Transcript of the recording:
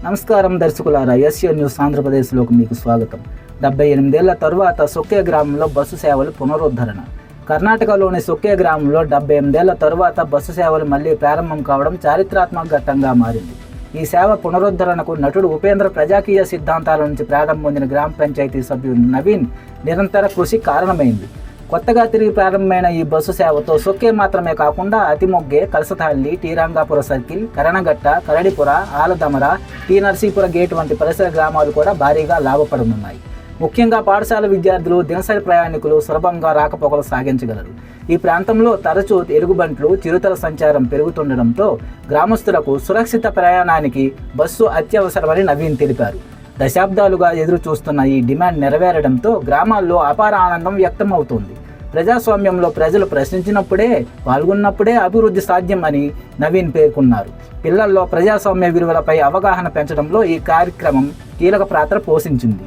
నమస్కారం దర్శకులారా, SEO news ఆంధ్రప్రదేశ్లోకి మీకు స్వాగతం. 78 ఏళ్ల తరువాత సొక్కే గ్రామంలో బస్సు సేవలు పునరుద్ధరణ. కర్ణాటకలోని సొక్కే గ్రామంలో 78 ఏళ్ల తరువాత బస్సు సేవలు మళ్లీ ప్రారంభం కావడం చారిత్రాత్మక ఘట్టంగా మారింది. ఈ సేవ పునరుద్ధరణకు నటుడు ఉపేంద్ర ప్రజాకీయ సిద్ధాంతాల నుంచి ప్రారంభం పొందిన గ్రామ పంచాయతీ సభ్యుడు నవీన్ నిరంతర కృషి కారణమైంది. కొత్తగా తిరిగి ప్రారంభమైన ఈ బస్సు సేవతో సొక్కే మాత్రమే కాకుండా అతిమొగ్గే, కలసతాళ్లి, టీరంగాపుర సర్కిల్, కరణగట్ట, కరడిపుర, ఆలదమర, టీ నర్సీపుర గేట్ వంటి పరిసర గ్రామాలు కూడా భారీగా లాభపడనున్నాయి. ముఖ్యంగా పాఠశాల విద్యార్థులు, దినసరి ప్రయాణికులు సులభంగా రాకపోకలు సాగించగలరు. ఈ ప్రాంతంలో తరచూ ఎలుగుబంట్లు, చిరుతల సంచారం పెరుగుతుండటంతో గ్రామస్తులకు సురక్షిత ప్రయాణానికి బస్సు అత్యవసరమని నవీన్ తెలిపారు. దశాబ్దాలుగా ఎదురు చూస్తున్న ఈ డిమాండ్ నెరవేరడంతో గ్రామాల్లో అపార ఆనందం వ్యక్తమవుతోంది. ప్రజాస్వామ్యంలో ప్రజలు ప్రశ్నించినప్పుడే, పాల్గొన్నప్పుడే అభివృద్ధి సాధ్యం అని నవీన్ పేర్కొన్నారు. పిల్లల్లో ప్రజాస్వామ్య విలువలపై అవగాహన పెంచడంలో ఈ కార్యక్రమం కీలక పాత్ర పోషించింది.